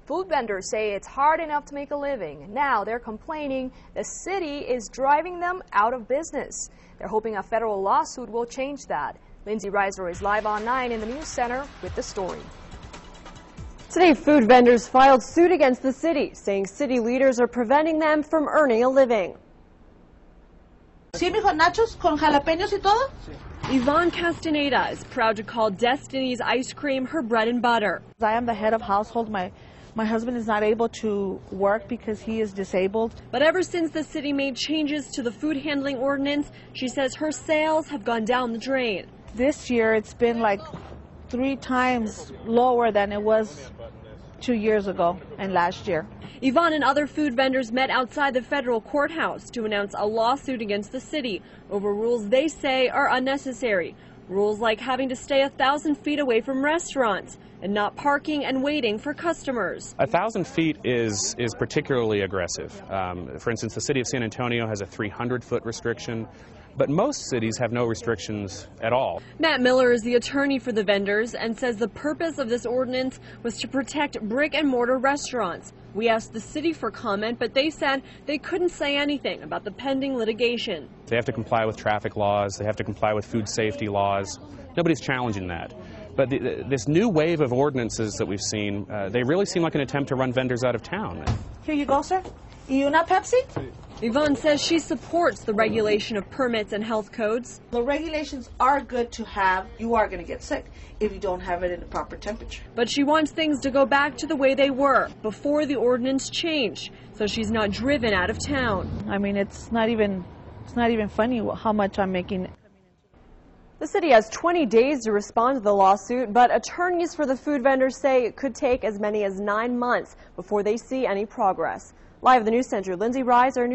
Food vendors say it's hard enough to make a living. Now they're complaining the city is driving them out of business. They're hoping a federal lawsuit will change that. Lindsey Reiser is live on 9 in the News Center with the story. Today, food vendors filed suit against the city, saying city leaders are preventing them from earning a living. ¿Sí, mijo, nachos con jalapeños y todo? Yvonne Castaneda is proud to call Destiny's ice cream her bread and butter. I am the head of household. My husband is not able to work because he is disabled. But ever since the city made changes to the food handling ordinance, she says her sales have gone down the drain. This year it's been like 3 times lower than it was 2 years ago and last year. Yvonne and other food vendors met outside the federal courthouse to announce a lawsuit against the city over rules they say are unnecessary. Rules like having to stay 1,000 feet away from restaurants and not parking and waiting for customers. 1,000 feet is particularly aggressive. For instance, the city of San Antonio has a 300-foot restriction, but most cities have no restrictions at all. Matt Miller is the attorney for the vendors and says the purpose of this ordinance was to protect brick-and-mortar restaurants. We asked the city for comment, but they said they couldn't say anything about the pending litigation. They have to comply with traffic laws, they have to comply with food safety laws. Nobody's challenging that. But this new wave of ordinances that we've seen, they really seem like an attempt to run vendors out of town. Here you go, sir. Y una Pepsi? Yvonne says she supports the regulation of permits and health codes. The regulations are good to have. You are going to get sick if you don't have it in the proper temperature. But she wants things to go back to the way they were before the ordinance changed, so she's not driven out of town. I mean, it's not even funny how much I'm making. The city has 20 days to respond to the lawsuit, but attorneys for the food vendors say it could take as many as 9 months before they see any progress. Live at the News Center, Lindsey Reiser.